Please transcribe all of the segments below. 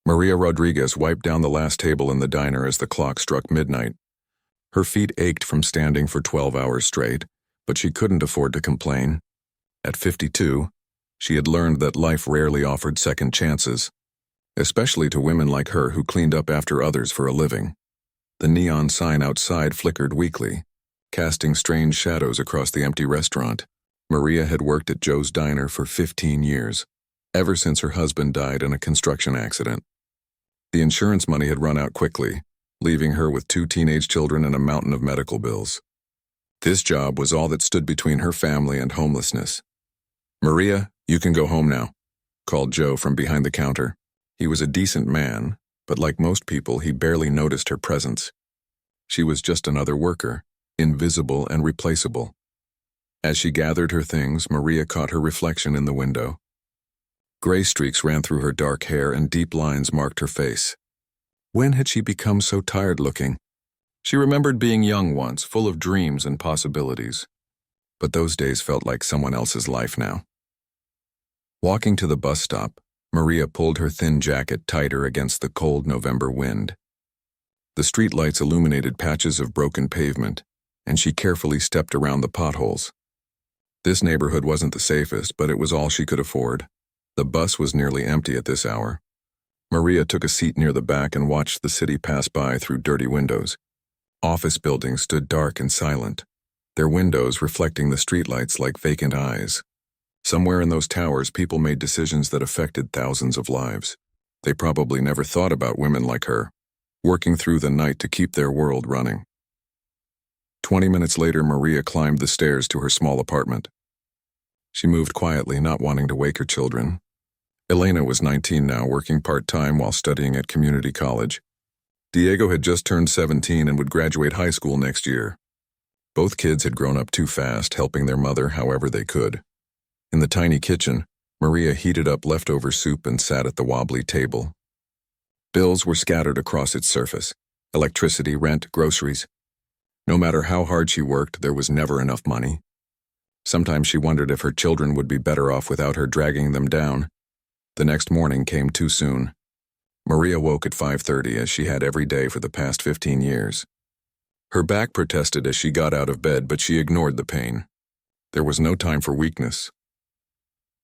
Maria Rodriguez wiped down the last table in the diner as the clock struck midnight. Her feet ached from standing for 12 hours straight, but she couldn't afford to complain. At 52, she had learned that life rarely offered second chances, especially to women like her who cleaned up after others for a living. The neon sign outside flickered weakly, casting strange shadows across the empty restaurant. Maria had worked at Joe's Diner for 15 years, ever since her husband died in a construction accident. The insurance money had run out quickly, leaving her with 2 teenage children and a mountain of medical bills. This job was all that stood between her family and homelessness. "Maria, you can go home now," called Joe from behind the counter. He was a decent man, but like most people, he barely noticed her presence. She was just another worker, invisible and replaceable. As she gathered her things, Maria caught her reflection in the window. Gray streaks ran through her dark hair and deep lines marked her face. When had she become so tired-looking? She remembered being young once, full of dreams and possibilities. But those days felt like someone else's life now. Walking to the bus stop, Maria pulled her thin jacket tighter against the cold November wind. The streetlights illuminated patches of broken pavement, and she carefully stepped around the potholes. This neighborhood wasn't the safest, but it was all she could afford. The bus was nearly empty at this hour. Maria took a seat near the back and watched the city pass by through dirty windows. Office buildings stood dark and silent, their windows reflecting the streetlights like vacant eyes. Somewhere in those towers, people made decisions that affected thousands of lives. They probably never thought about women like her, working through the night to keep their world running. 20 minutes later, Maria climbed the stairs to her small apartment. She moved quietly, not wanting to wake her children. Elena was 19 now, working part-time while studying at community college. Diego had just turned 17 and would graduate high school next year. Both kids had grown up too fast, helping their mother however they could. In the tiny kitchen, Maria heated up leftover soup and sat at the wobbly table. Bills were scattered across its surface: electricity, rent, groceries. No matter how hard she worked, there was never enough money. Sometimes she wondered if her children would be better off without her dragging them down. The next morning came too soon. Maria woke at 5:30 as she had every day for the past 15 years. Her back protested as she got out of bed, but she ignored the pain. There was no time for weakness.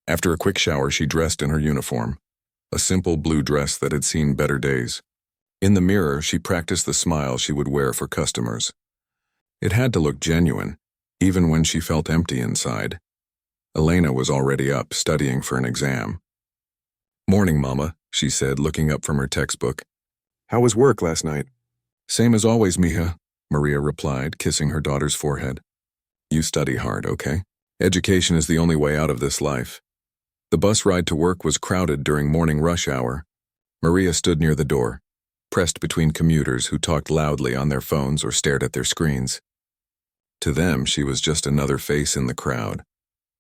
After a quick shower, she dressed in her uniform, a simple blue dress that had seen better days. In the mirror, she practiced the smile she would wear for customers. It had to look genuine, even when she felt empty inside. Elena was already up, studying for an exam. "Morning, Mama," she said, looking up from her textbook. "How was work last night?" "Same as always, mija," Maria replied, kissing her daughter's forehead. "You study hard, okay? Education is the only way out of this life." The bus ride to work was crowded during morning rush hour. Maria stood near the door, pressed between commuters who talked loudly on their phones or stared at their screens. To them, she was just another face in the crowd,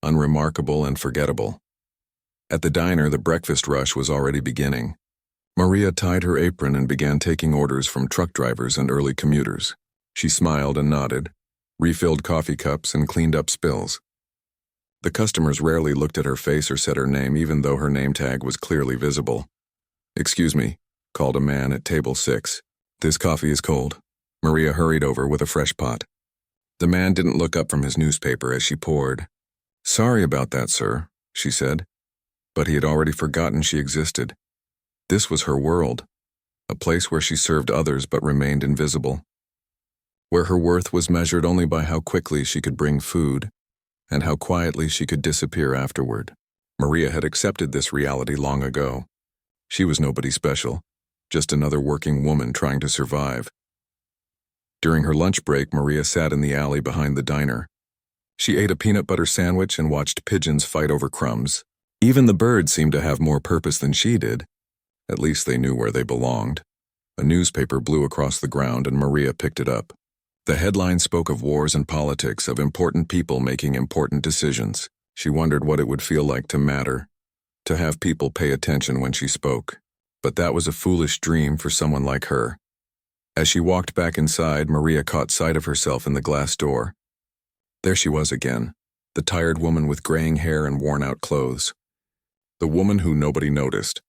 unremarkable and forgettable. At the diner, the breakfast rush was already beginning. Maria tied her apron and began taking orders from truck drivers and early commuters. She smiled and nodded, refilled coffee cups, and cleaned up spills. The customers rarely looked at her face or said her name, even though her name tag was clearly visible. "Excuse me," called a man at table 6. "This coffee is cold." Maria hurried over with a fresh pot. The man didn't look up from his newspaper as she poured. "Sorry about that, sir," she said. But he had already forgotten she existed. This was her world, a place where she served others but remained invisible, where her worth was measured only by how quickly she could bring food and how quietly she could disappear afterward. Maria had accepted this reality long ago. She was nobody special, just another working woman trying to survive. During her lunch break, Maria sat in the alley behind the diner. She ate a peanut butter sandwich and watched pigeons fight over crumbs. Even the birds seemed to have more purpose than she did. At least they knew where they belonged. A newspaper blew across the ground and Maria picked it up. The headline spoke of wars and politics, of important people making important decisions. She wondered what it would feel like to matter, to have people pay attention when she spoke. But that was a foolish dream for someone like her. As she walked back inside, Maria caught sight of herself in the glass door. There she was again, the tired woman with graying hair and worn-out clothes. The woman who nobody noticed.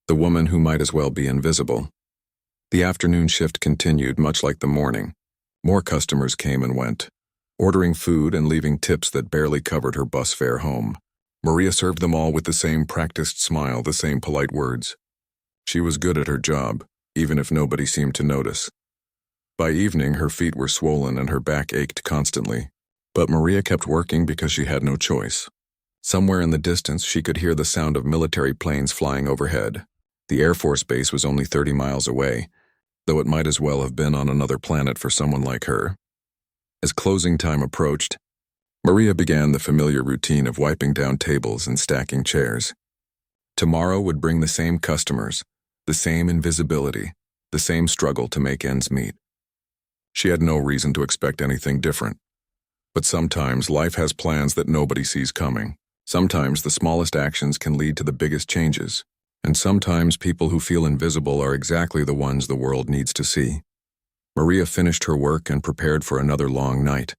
the woman who might as well be invisible. The afternoon shift continued much like the morning. More customers came and went, ordering food and leaving tips that barely covered her bus fare home. Maria served them all with the same practiced smile, the same polite words. She was good at her job, even if nobody seemed to notice. By evening, her feet were swollen and her back ached constantly. But Maria kept working because she had no choice. Somewhere in the distance, she could hear the sound of military planes flying overhead. The Air Force base was only 30 miles away, though it might as well have been on another planet for someone like her. As closing time approached, Maria began the familiar routine of wiping down tables and stacking chairs. Tomorrow would bring the same customers, the same invisibility, the same struggle to make ends meet. She had no reason to expect anything different. But sometimes life has plans that nobody sees coming. Sometimes the smallest actions can lead to the biggest changes. And sometimes people who feel invisible are exactly the ones the world needs to see. Maria finished her work and prepared for another long night,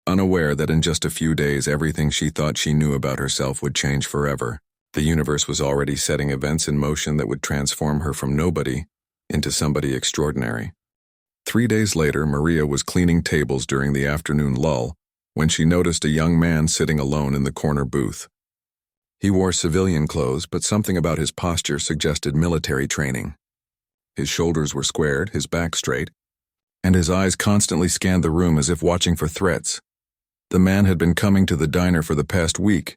unaware that in just a few days everything she thought she knew about herself would change forever. The universe was already setting events in motion that would transform her from nobody into somebody extraordinary. 3 days later, Maria was cleaning tables during the afternoon lull when she noticed a young man sitting alone in the corner booth. He wore civilian clothes, but something about his posture suggested military training. His shoulders were squared, his back straight, and his eyes constantly scanned the room as if watching for threats. The man had been coming to the diner for the past week,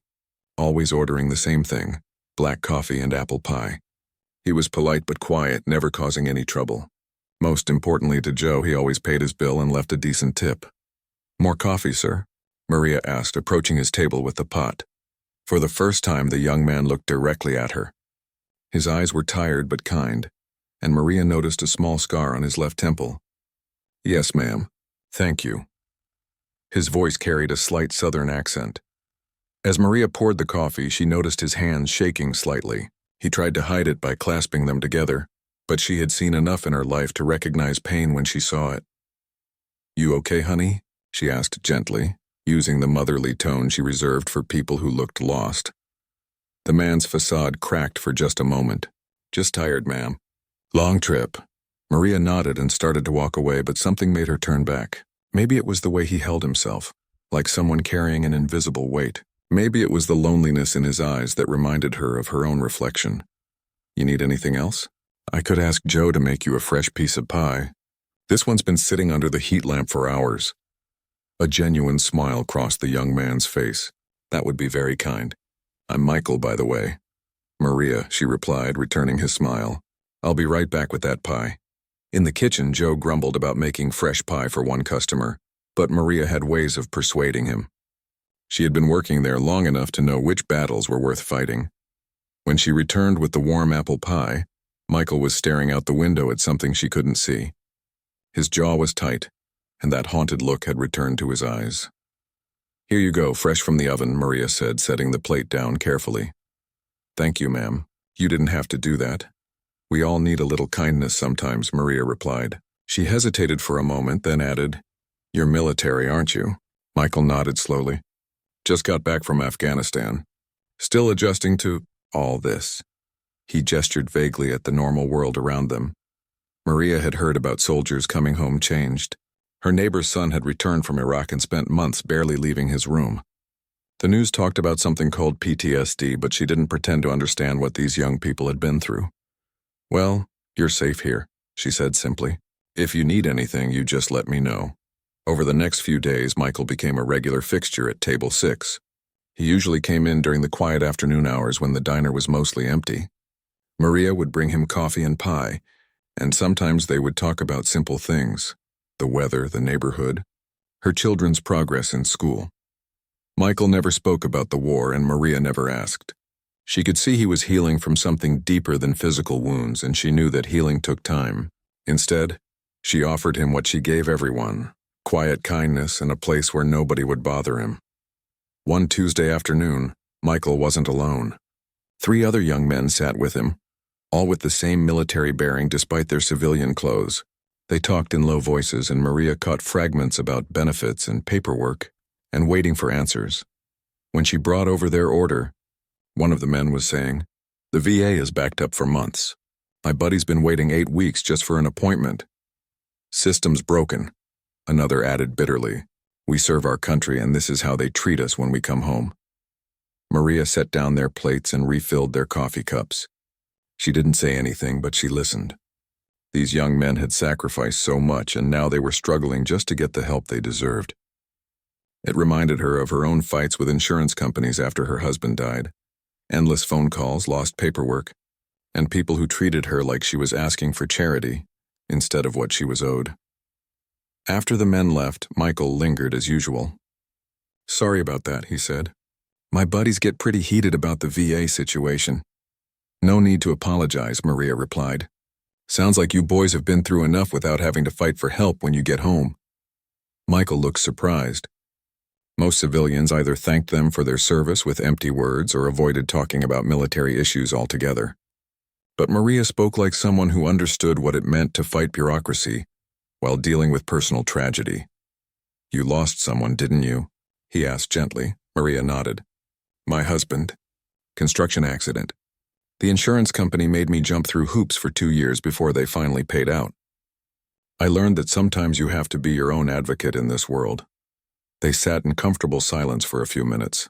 always ordering the same thing, black coffee and apple pie. He was polite but quiet, never causing any trouble. Most importantly to Joe, he always paid his bill and left a decent tip. "More coffee, sir?" Maria asked, approaching his table with the pot. For the first time, the young man looked directly at her. His eyes were tired but kind, and Maria noticed a small scar on his left temple. "Yes, ma'am. Thank you." His voice carried a slight southern accent. As Maria poured the coffee, she noticed his hands shaking slightly. He tried to hide it by clasping them together, but she had seen enough in her life to recognize pain when she saw it. "You okay, honey?" she asked gently, using the motherly tone she reserved for people who looked lost. The man's facade cracked for just a moment. "Just tired, ma'am." "Long trip." Maria nodded and started to walk away, but something made her turn back. Maybe it was the way he held himself, like someone carrying an invisible weight. Maybe it was the loneliness in his eyes that reminded her of her own reflection. "You need anything else? I could ask Joe to make you a fresh piece of pie. This one's been sitting under the heat lamp for hours." A genuine smile crossed the young man's face. "That would be very kind. I'm Michael, by the way." "Maria," she replied, returning his smile. "I'll be right back with that pie." In the kitchen, Joe grumbled about making fresh pie for one customer, but Maria had ways of persuading him. She had been working there long enough to know which battles were worth fighting. When she returned with the warm apple pie, Michael was staring out the window at something she couldn't see. His jaw was tight, and that haunted look had returned to his eyes. "Here you go, fresh from the oven," Maria said, setting the plate down carefully. "Thank you, ma'am. You didn't have to do that." "We all need a little kindness sometimes," Maria replied. She hesitated for a moment, then added, "You're military, aren't you?" Michael nodded slowly. "Just got back from Afghanistan. Still adjusting to all this." He gestured vaguely at the normal world around them. Maria had heard about soldiers coming home changed. Her neighbor's son had returned from Iraq and spent months barely leaving his room. The news talked about something called PTSD, but she didn't pretend to understand what these young people had been through. "Well, you're safe here," she said simply. "If you need anything, you just let me know." Over the next few days, Michael became a regular fixture at table 6. He usually came in during the quiet afternoon hours when the diner was mostly empty. Maria would bring him coffee and pie, and sometimes they would talk about simple things: the weather, the neighborhood, her children's progress in school. Michael never spoke about the war, and Maria never asked. She could see he was healing from something deeper than physical wounds, and she knew that healing took time. Instead, she offered him what she gave everyone: quiet kindness and a place where nobody would bother him. One Tuesday afternoon, Michael wasn't alone. 3 other young men sat with him, all with the same military bearing despite their civilian clothes. They talked in low voices, and Maria caught fragments about benefits and paperwork and waiting for answers. When she brought over their order, one of the men was saying, "The VA is backed up for months. My buddy's been waiting 8 weeks just for an appointment. System's broken, another added bitterly. We serve our country and this is how they treat us when we come home. Maria set down their plates and refilled their coffee cups. She didn't say anything, but she listened. These young men had sacrificed so much and now they were struggling just to get the help they deserved. It reminded her of her own fights with insurance companies after her husband died. Endless phone calls, lost paperwork, and people who treated her like she was asking for charity instead of what she was owed. After the men left, Michael lingered as usual. "Sorry about that," he said. "My buddies get pretty heated about the VA situation." "No need to apologize," Maria replied. "Sounds like you boys have been through enough without having to fight for help when you get home." Michael looked surprised. Most civilians either thanked them for their service with empty words or avoided talking about military issues altogether. But Maria spoke like someone who understood what it meant to fight bureaucracy while dealing with personal tragedy. "You lost someone, didn't you?" he asked gently. Maria nodded. "My husband. Construction accident. The insurance company made me jump through hoops for 2 years before they finally paid out. I learned that sometimes you have to be your own advocate in this world." They sat in comfortable silence for a few minutes.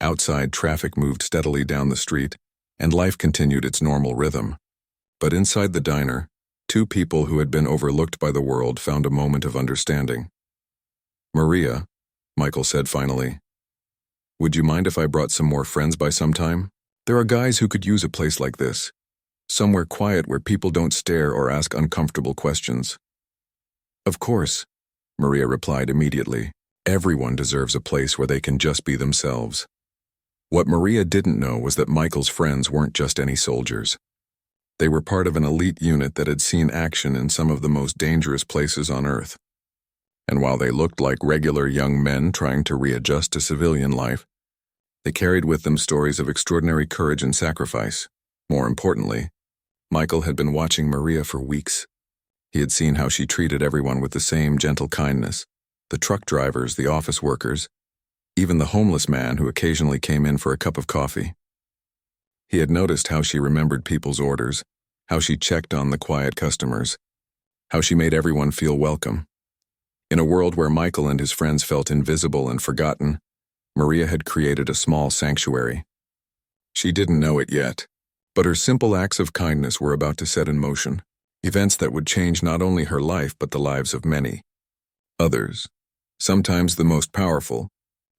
Outside, traffic moved steadily down the street, and life continued its normal rhythm. But inside the diner, 2 people who had been overlooked by the world found a moment of understanding. "Maria," Michael said finally, "would you mind if I brought some more friends by sometime? There are guys who could use a place like this. Somewhere quiet where people don't stare or ask uncomfortable questions." "Of course," Maria replied immediately. Everyone deserves a place where they can just be themselves. What Maria didn't know was that Michael's friends weren't just any soldiers. They were part of an elite unit that had seen action in some of the most dangerous places on Earth. And while they looked like regular young men trying to readjust to civilian life, they carried with them stories of extraordinary courage and sacrifice. More importantly, Michael had been watching Maria for weeks. He had seen how she treated everyone with the same gentle kindness. The truck drivers, the office workers, even the homeless man who occasionally came in for a cup of coffee. He had noticed how she remembered people's orders, how she checked on the quiet customers, how she made everyone feel welcome. In a world where Michael and his friends felt invisible and forgotten, Maria had created a small sanctuary. She didn't know it yet, but her simple acts of kindness were about to set in motion events that would change not only her life but the lives of many others. Sometimes the most powerful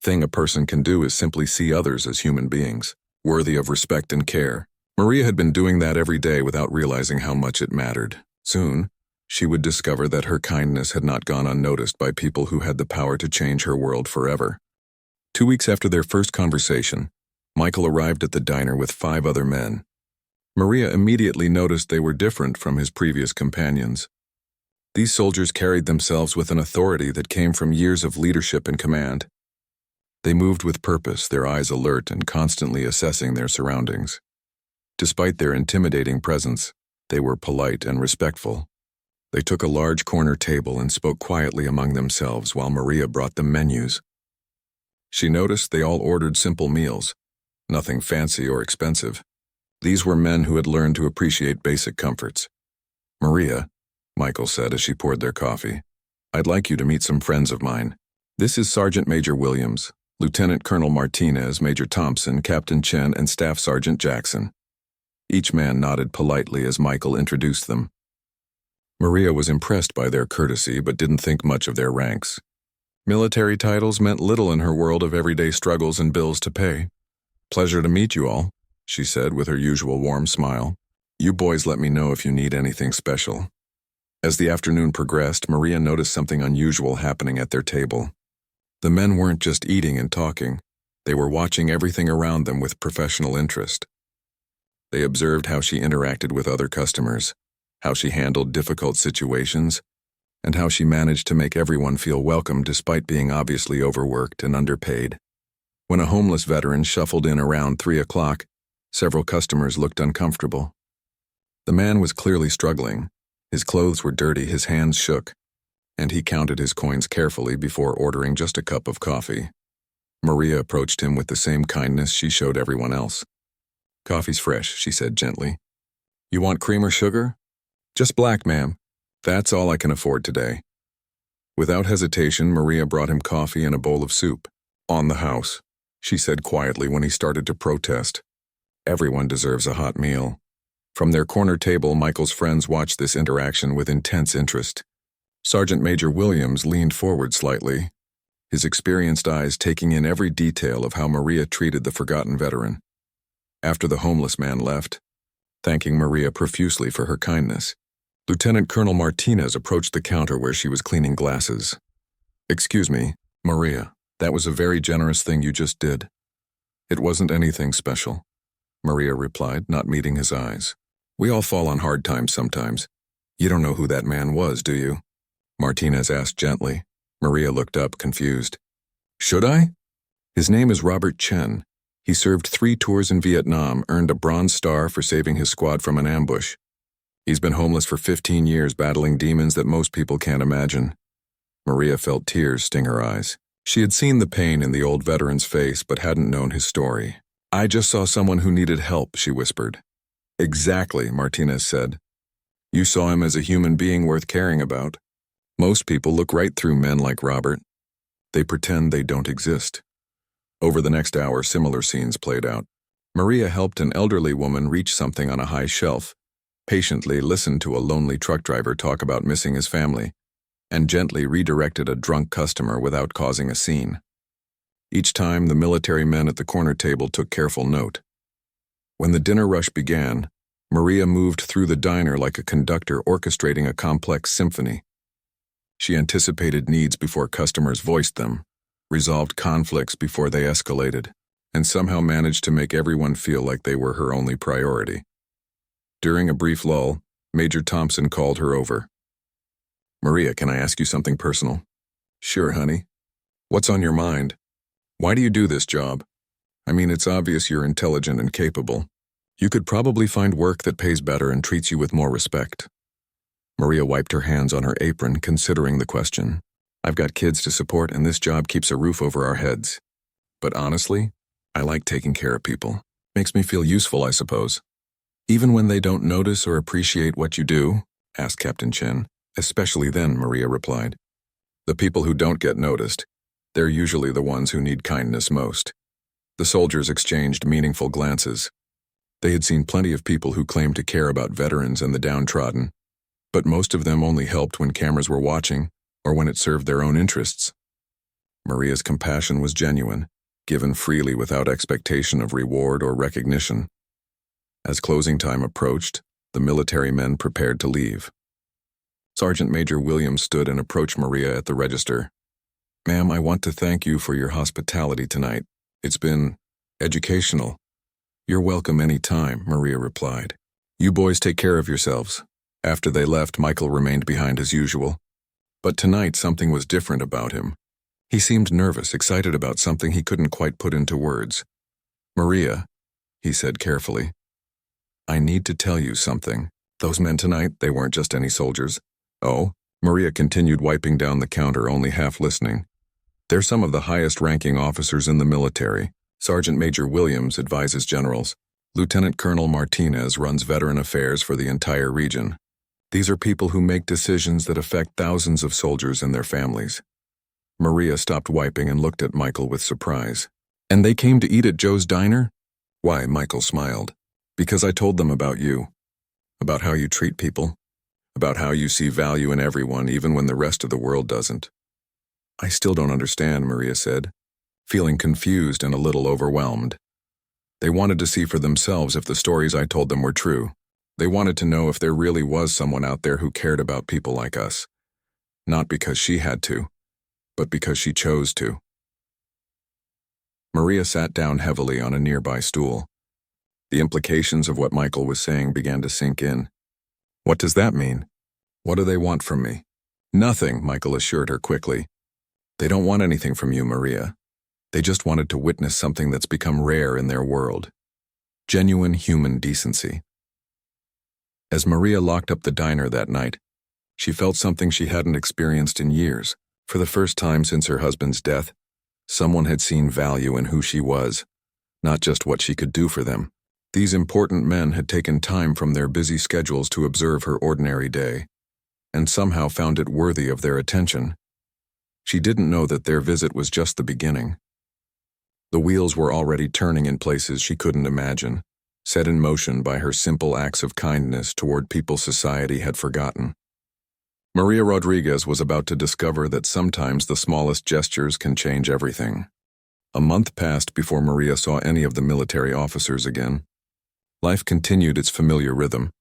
thing a person can do is simply see others as human beings, worthy of respect and care. Maria had been doing that every day without realizing how much it mattered. Soon, she would discover that her kindness had not gone unnoticed by people who had the power to change her world forever. 2 weeks after their first conversation, Michael arrived at the diner with 5 other men. Maria immediately noticed they were different from his previous companions. These soldiers carried themselves with an authority that came from years of leadership and command. They moved with purpose, their eyes alert and constantly assessing their surroundings. Despite their intimidating presence, they were polite and respectful. They took a large corner table and spoke quietly among themselves while Maria brought them menus. She noticed they all ordered simple meals, nothing fancy or expensive. These were men who had learned to appreciate basic comforts. "Maria," Michael said as she poured their coffee, "I'd like you to meet some friends of mine. This is Sergeant Major Williams, Lieutenant Colonel Martinez, Major Thompson, Captain Chen, and Staff Sergeant Jackson." Each man nodded politely as Michael introduced them. Maria was impressed by their courtesy but didn't think much of their ranks. Military titles meant little in her world of everyday struggles and bills to pay. "Pleasure to meet you all," she said with her usual warm smile. "You boys let me know if you need anything special." As the afternoon progressed, Maria noticed something unusual happening at their table. The men weren't just eating and talking. They were watching everything around them with professional interest. They observed how she interacted with other customers, how she handled difficult situations, and how she managed to make everyone feel welcome despite being obviously overworked and underpaid. When a homeless veteran shuffled in around 3 o'clock, several customers looked uncomfortable. The man was clearly struggling. His clothes were dirty, his hands shook, and he counted his coins carefully before ordering just a cup of coffee. Maria approached him with the same kindness she showed everyone else. "Coffee's fresh," she said gently. You want cream or sugar? Just black, ma'am. That's all I can afford today. Without hesitation, Maria brought him coffee and a bowl of soup. On the house, she said quietly when he started to protest. Everyone deserves a hot meal. From their corner table, Michael's friends watched this interaction with intense interest. Sergeant Major Williams leaned forward slightly, his experienced eyes taking in every detail of how Maria treated the forgotten veteran. After the homeless man left, thanking Maria profusely for her kindness, Lieutenant Colonel Martinez approached the counter where she was cleaning glasses. "Excuse me, Maria, that was a very generous thing you just did." "It wasn't anything special," Maria replied, not meeting his eyes. "We all fall on hard times sometimes. You don't know who that man was, do you?" Martinez asked gently. Maria looked up, confused. "Should I?" "His name is Robert Chen. He served 3 tours in Vietnam, earned a Bronze Star for saving his squad from an ambush. He's been homeless for 15 years, battling demons that most people can't imagine." Maria felt tears sting her eyes. She had seen the pain in the old veteran's face, but hadn't known his story. "I just saw someone who needed help," she whispered. "Exactly," Martinez said. "You saw him as a human being worth caring about. Most people look right through men like Robert. They pretend they don't exist." Over the next hour, similar scenes played out. Maria helped an elderly woman reach something on a high shelf, patiently listened to a lonely truck driver talk about missing his family, and gently redirected a drunk customer without causing a scene. Each time, the military men at the corner table took careful note. When the dinner rush began, Maria moved through the diner like a conductor orchestrating a complex symphony. She anticipated needs before customers voiced them, resolved conflicts before they escalated, and somehow managed to make everyone feel like they were her only priority. During a brief lull, Major Thompson called her over. "Maria, can I ask you something personal?" "Sure, honey. What's on your mind? Why do you do this job? I mean, it's obvious you're intelligent and capable. You could probably find work that pays better and treats you with more respect." Maria wiped her hands on her apron, considering the question. "I've got kids to support, and this job keeps a roof over our heads. But honestly, I like taking care of people. Makes me feel useful, I suppose." "Even when they don't notice or appreciate what you do?" asked Captain Chen. "Especially then," Maria replied. "The people who don't get noticed, they're usually the ones who need kindness most." The soldiers exchanged meaningful glances. They had seen plenty of people who claimed to care about veterans and the downtrodden, but most of them only helped when cameras were watching or when it served their own interests. Maria's compassion was genuine, given freely without expectation of reward or recognition. As closing time approached, the military men prepared to leave. Sergeant Major Williams stood and approached Maria at the register. "Ma'am, I want to thank you for your hospitality tonight. It's been educational." "You're welcome any time," Maria replied. "You boys take care of yourselves." After they left, Michael remained behind as usual. But tonight something was different about him. He seemed nervous, excited about something he couldn't quite put into words. "Maria," he said carefully, "I need to tell you something. Those men tonight, they weren't just any soldiers." "Oh?" Maria continued, wiping down the counter, only half listening. "They're some of the highest-ranking officers in the military. Sergeant Major Williams advises generals. Lieutenant Colonel Martinez runs veteran affairs for the entire region. These are people who make decisions that affect thousands of soldiers and their families." Maria stopped wiping and looked at Michael with surprise. "And they came to eat at Joe's diner?" "Why?" Michael smiled. "Because I told them about you. About how you treat people. About how you see value in everyone, even when the rest of the world doesn't." "I still don't understand," Maria said, feeling confused and a little overwhelmed. They wanted to see for themselves if the stories I told them were true. They wanted to know if there really was someone out there who cared about people like us. Not because she had to, but because she chose to. Maria sat down heavily on a nearby stool. The implications of what Michael was saying began to sink in. "What does that mean? What do they want from me?" "Nothing," Michael assured her quickly. "They don't want anything from you, Maria. They just wanted to witness something that's become rare in their world. Genuine human decency." As Maria locked up the diner that night, she felt something she hadn't experienced in years. For the first time since her husband's death, someone had seen value in who she was, not just what she could do for them. These important men had taken time from their busy schedules to observe her ordinary day, and somehow found it worthy of their attention. She didn't know that their visit was just the beginning. The wheels were already turning in places she couldn't imagine, set in motion by her simple acts of kindness toward people society had forgotten. Maria Rodriguez was about to discover that sometimes the smallest gestures can change everything. A month passed before Maria saw any of the military officers again. Life continued its familiar rhythm.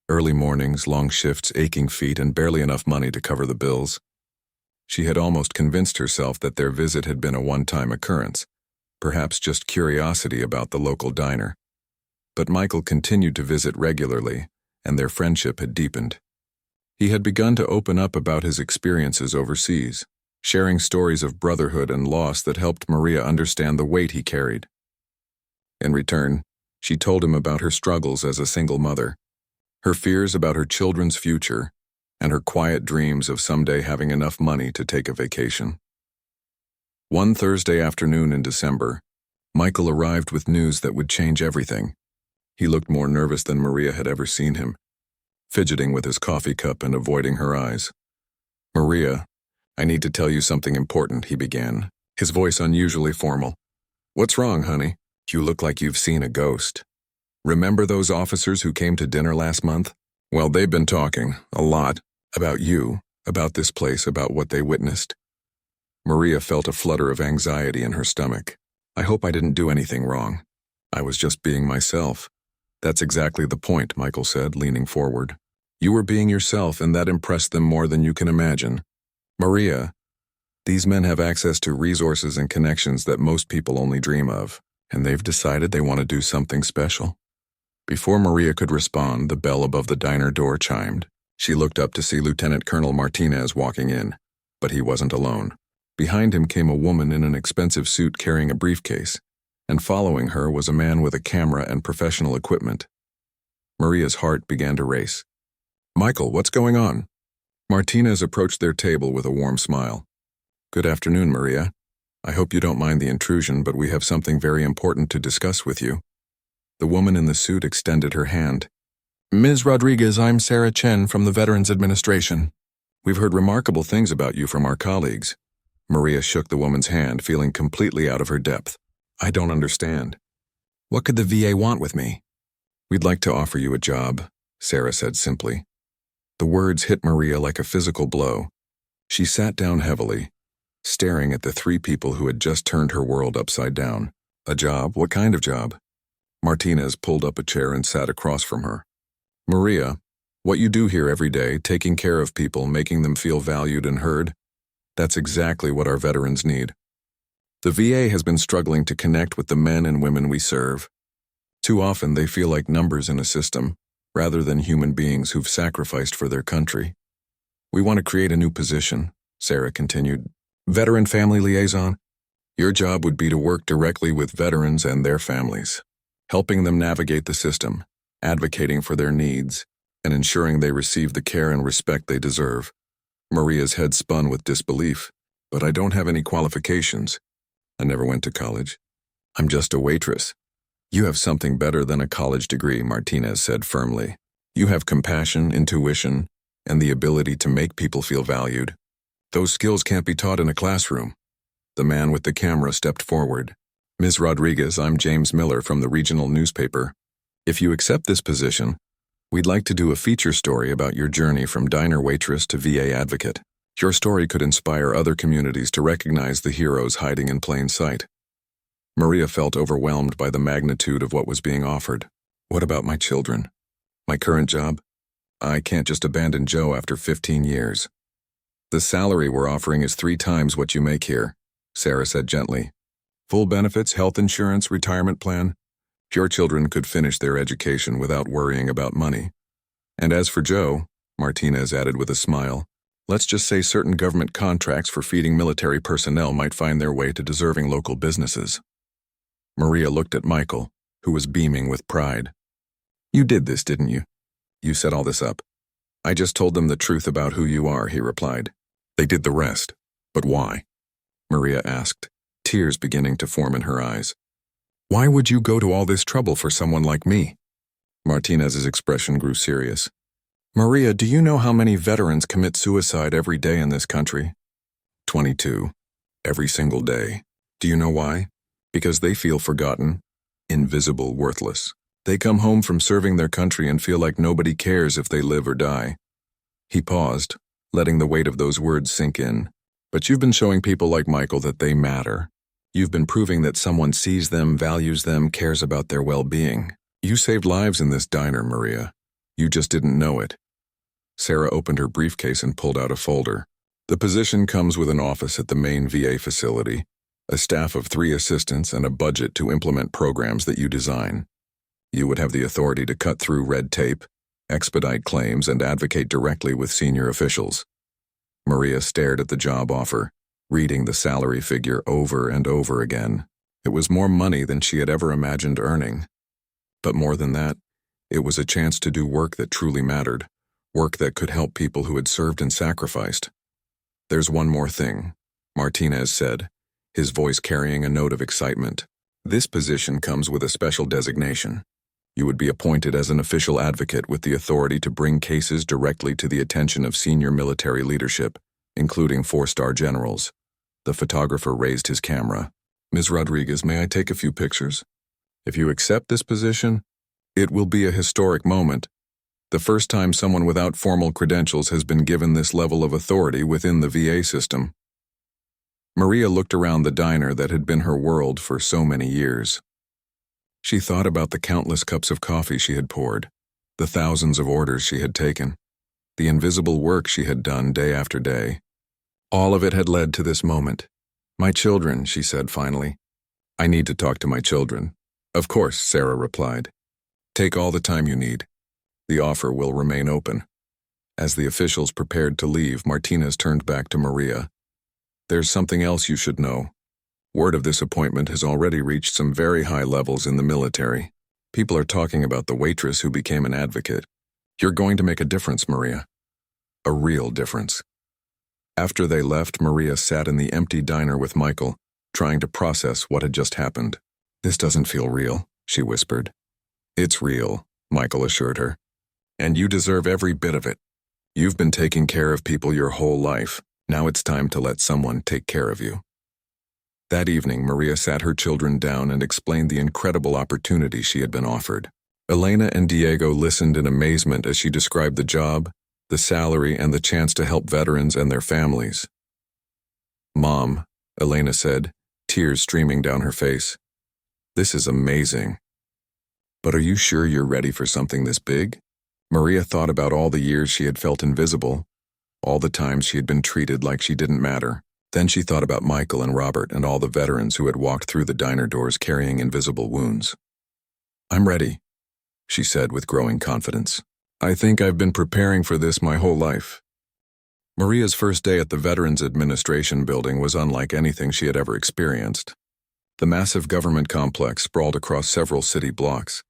Early mornings, long shifts, aching feet, and barely enough money to cover the bills. She had almost convinced herself that their visit had been a one-time occurrence, perhaps just curiosity about the local diner. But Michael continued to visit regularly, and their friendship had deepened. He had begun to open up about his experiences overseas, sharing stories of brotherhood and loss that helped Maria understand the weight he carried. In return, she told him about her struggles as a single mother, her fears about her children's future, and her quiet dreams of someday having enough money to take a vacation. One Thursday afternoon in December, Michael arrived with news that would change everything. He looked more nervous than Maria had ever seen him, fidgeting with his coffee cup and avoiding her eyes. "Maria, I need to tell you something important," he began, his voice unusually formal. "What's wrong, honey? You look like you've seen a ghost. Remember those officers who came to dinner last month? Well, they've been talking, a lot, about you, about this place, about what they witnessed." Maria felt a flutter of anxiety in her stomach. "I hope I didn't do anything wrong. I was just being myself." "That's exactly the point," Michael said, leaning forward. "You were being yourself, and that impressed them more than you can imagine. Maria, these men have access to resources and connections that most people only dream of, and they've decided they want to do something special." Before Maria could respond, the bell above the diner door chimed. She looked up to see Lieutenant Colonel Martinez walking in, but he wasn't alone. Behind him came a woman in an expensive suit carrying a briefcase, and following her was a man with a camera and professional equipment. Maria's heart began to race. "Michael, what's going on?" Martinez approached their table with a warm smile. "Good afternoon, Maria. I hope you don't mind the intrusion, but we have something very important to discuss with you." The woman in the suit extended her hand. "Ms. Rodriguez, I'm Sarah Chen from the Veterans Administration. We've heard remarkable things about you from our colleagues." Maria shook the woman's hand, feeling completely out of her depth. "I don't understand. What could the VA want with me?" "We'd like to offer you a job," Sarah said simply. The words hit Maria like a physical blow. She sat down heavily, staring at the three people who had just turned her world upside down. "A job? What kind of job?" Martinez pulled up a chair and sat across from her. "Maria, what you do here every day, taking care of people, making them feel valued and heard, that's exactly what our veterans need. The VA has been struggling to connect with the men and women we serve. Too often they feel like numbers in a system, rather than human beings who've sacrificed for their country. We want to create a new position," Sarah continued. "Veteran Family Liaison. Your job would be to work directly with veterans and their families, helping them navigate the system, advocating for their needs, and ensuring they receive the care and respect they deserve." Maria's head spun with disbelief. "But I don't have any qualifications. I never went to college. I'm just a waitress." "You have something better than a college degree," Martinez said firmly. "You have compassion, intuition, and the ability to make people feel valued. Those skills can't be taught in a classroom." The man with the camera stepped forward. "Ms. Rodriguez, I'm James Miller from the regional newspaper. If you accept this position, we'd like to do a feature story about your journey from diner waitress to VA advocate. Your story could inspire other communities to recognize the heroes hiding in plain sight." Maria felt overwhelmed by the magnitude of what was being offered. "What about my children? My current job? I can't just abandon Joe after 15 years. "The salary we're offering is 3 times what you make here," Sarah said gently. "Full benefits, health insurance, retirement plan. Your children could finish their education without worrying about money. And as for Joe," Martinez added with a smile, "let's just say certain government contracts for feeding military personnel might find their way to deserving local businesses." Maria looked at Michael, who was beaming with pride. "You did this, didn't you? You set all this up?" "I just told them the truth about who you are," he replied. "They did the rest. But why?" Maria asked, tears beginning to form in her eyes. Why would you go to all this trouble for someone like me? Martinez's expression grew serious. Maria, do you know how many veterans commit suicide every day in this country? 22. Every single day. Do you know why? Because they feel forgotten, invisible, worthless. They come home from serving their country and feel like nobody cares if they live or die. He paused, letting the weight of those words sink in. But you've been showing people like Michael that they matter. You've been proving that someone sees them, values them, cares about their well-being. You saved lives in this diner, Maria. You just didn't know it. Sarah opened her briefcase and pulled out a folder. The position comes with an office at the main VA facility, a staff of 3 assistants, and a budget to implement programs that you design. You would have the authority to cut through red tape, expedite claims, and advocate directly with senior officials. Maria stared at the job offer, reading the salary figure over and over again. It was more money than she had ever imagined earning. But more than that, it was a chance to do work that truly mattered, work that could help people who had served and sacrificed. There's one more thing, Martinez said, his voice carrying a note of excitement. This position comes with a special designation. You would be appointed as an official advocate with the authority to bring cases directly to the attention of senior military leadership, including 4-star generals. The photographer raised his camera. Ms. Rodriguez, may I take a few pictures? If you accept this position, it will be a historic moment. The first time someone without formal credentials has been given this level of authority within the VA system. Maria looked around the diner that had been her world for so many years. She thought about the countless cups of coffee she had poured, the thousands of orders she had taken, the invisible work she had done day after day. All of it had led to this moment. My children, she said finally. I need to talk to my children. Of course, Sarah replied. Take all the time you need. The offer will remain open. As the officials prepared to leave, Martinez turned back to Maria. There's something else you should know. Word of this appointment has already reached some very high levels in the military. People are talking about the waitress who became an advocate. You're going to make a difference, Maria. A real difference. After they left, Maria sat in the empty diner with Michael, trying to process what had just happened. This doesn't feel real, she whispered. It's real, Michael assured her. And you deserve every bit of it. You've been taking care of people your whole life. Now it's time to let someone take care of you. That evening, Maria sat her children down and explained the incredible opportunity she had been offered. Elena and Diego listened in amazement as she described the job, the salary, and the chance to help veterans and their families. Mom, Elena said, tears streaming down her face. This is amazing. But are you sure you're ready for something this big? Maria thought about all the years she had felt invisible, all the times she had been treated like she didn't matter. Then she thought about Michael and Robert and all the veterans who had walked through the diner doors carrying invisible wounds. I'm ready, she said with growing confidence. I think I've been preparing for this my whole life. Maria's first day at the Veterans Administration building was unlike anything she had ever experienced. The massive government complex sprawled across several city blocks,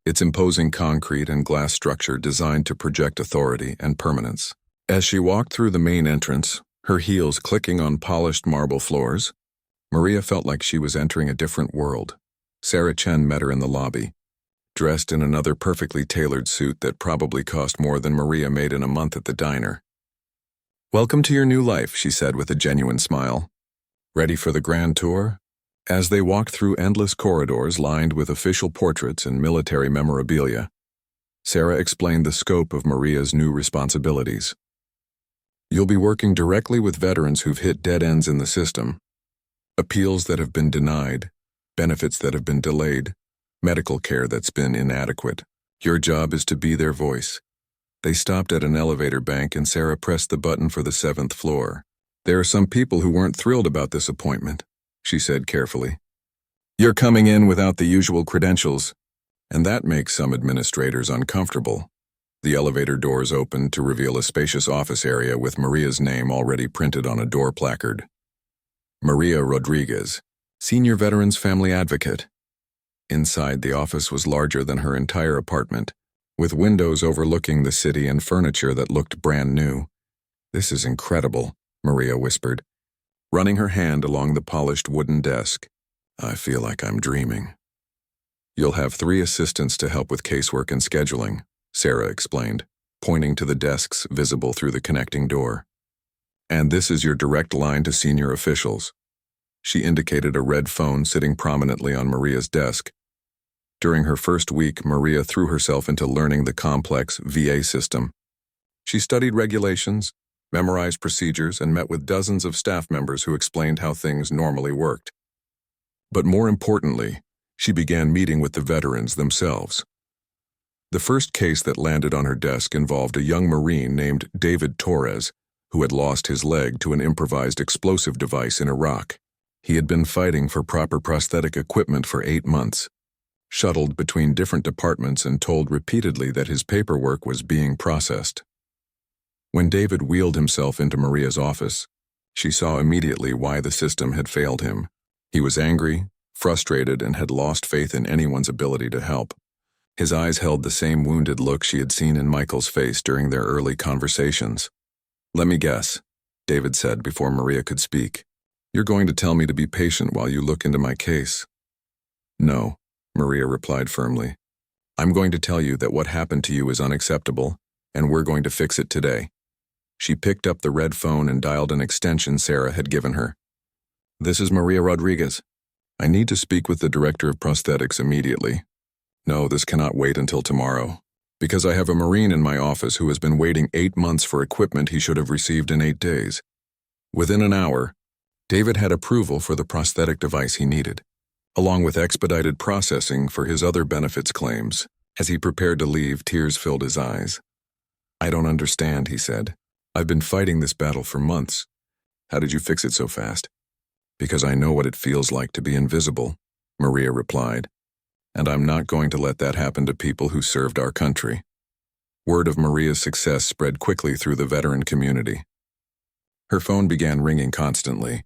its imposing concrete and glass structure designed to project authority and permanence. As she walked through the main entrance, her heels clicking on polished marble floors, Maria felt like she was entering a different world. Sarah Chen met her in the lobby, dressed in another perfectly tailored suit that probably cost more than Maria made in a month at the diner. Welcome to your new life, she said with a genuine smile. Ready for the grand tour? As they walked through endless corridors lined with official portraits and military memorabilia, Sarah explained the scope of Maria's new responsibilities. You'll be working directly with veterans who've hit dead ends in the system. Appeals that have been denied, benefits that have been delayed, medical care that's been inadequate. Your job is to be their voice. They stopped at an elevator bank and Sarah pressed the button for the 7th floor. There are some people who weren't thrilled about this appointment, she said carefully. You're coming in without the usual credentials, and that makes some administrators uncomfortable. The elevator doors opened to reveal a spacious office area with Maria's name already printed on a door placard. Maria Rodriguez, Senior Veterans Family Advocate. Inside, the office was larger than her entire apartment, with windows overlooking the city and furniture that looked brand new. This is incredible, Maria whispered, running her hand along the polished wooden desk. I feel like I'm dreaming. You'll have 3 assistants to help with casework and scheduling, Sarah explained, pointing to the desks visible through the connecting door. And this is your direct line to senior officials. She indicated a red phone sitting prominently on Maria's desk. During her first week, Maria threw herself into learning the complex VA system. She studied regulations, memorized procedures, and met with dozens of staff members who explained how things normally worked. But more importantly, she began meeting with the veterans themselves. The first case that landed on her desk involved a young Marine named David Torres, who had lost his leg to an improvised explosive device in Iraq. He had been fighting for proper prosthetic equipment for 8 months, shuttled between different departments and told repeatedly that his paperwork was being processed. When David wheeled himself into Maria's office, she saw immediately why the system had failed him. He was angry, frustrated, and had lost faith in anyone's ability to help. His eyes held the same wounded look she had seen in Michael's face during their early conversations. "Let me guess," David said before Maria could speak. "You're going to tell me to be patient while you look into my case." "No," Maria replied firmly. "I'm going to tell you that what happened to you is unacceptable, and we're going to fix it today." She picked up the red phone and dialed an extension Sarah had given her. "This is Maria Rodriguez. I need to speak with the director of prosthetics immediately. No, this cannot wait until tomorrow, because I have a Marine in my office who has been waiting 8 months for equipment he should have received in 8 days. Within an hour, David had approval for the prosthetic device he needed, along with expedited processing for his other benefits claims. As he prepared to leave, tears filled his eyes. "I don't understand," he said. "I've been fighting this battle for months. How did you fix it so fast?" "Because I know what it feels like to be invisible," Maria replied. "And I'm not going to let that happen to people who served our country." Word of Maria's success spread quickly through the veteran community. Her phone began ringing constantly,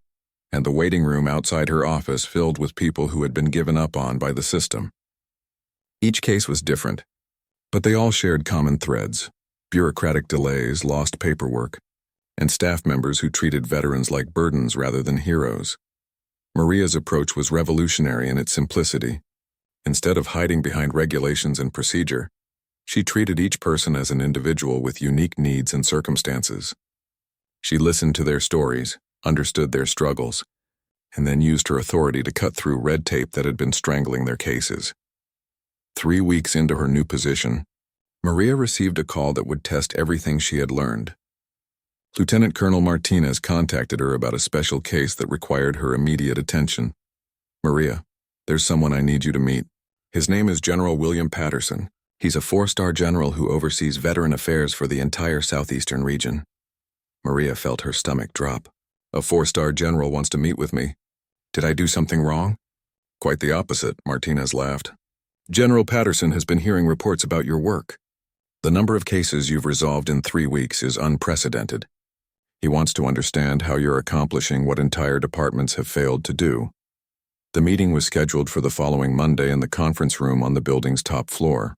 and the waiting room outside her office filled with people who had been given up on by the system. Each case was different, but they all shared common threads: bureaucratic delays, lost paperwork, and staff members who treated veterans like burdens rather than heroes. Maria's approach was revolutionary in its simplicity. Instead of hiding behind regulations and procedure, she treated each person as an individual with unique needs and circumstances. She listened to their stories, understood their struggles, and then used her authority to cut through red tape that had been strangling their cases. 3 weeks into her new position, Maria received a call that would test everything she had learned. Lieutenant Colonel Martinez contacted her about a special case that required her immediate attention. "Maria, there's someone I need you to meet. His name is General William Patterson. He's a 4-star general who oversees veteran affairs for the entire southeastern region." Maria felt her stomach drop. "A 4-star general wants to meet with me. Did I do something wrong?" "Quite the opposite," Martinez laughed. "General Patterson has been hearing reports about your work. The number of cases you've resolved in 3 weeks is unprecedented. He wants to understand how you're accomplishing what entire departments have failed to do." The meeting was scheduled for the following Monday in the conference room on the building's top floor.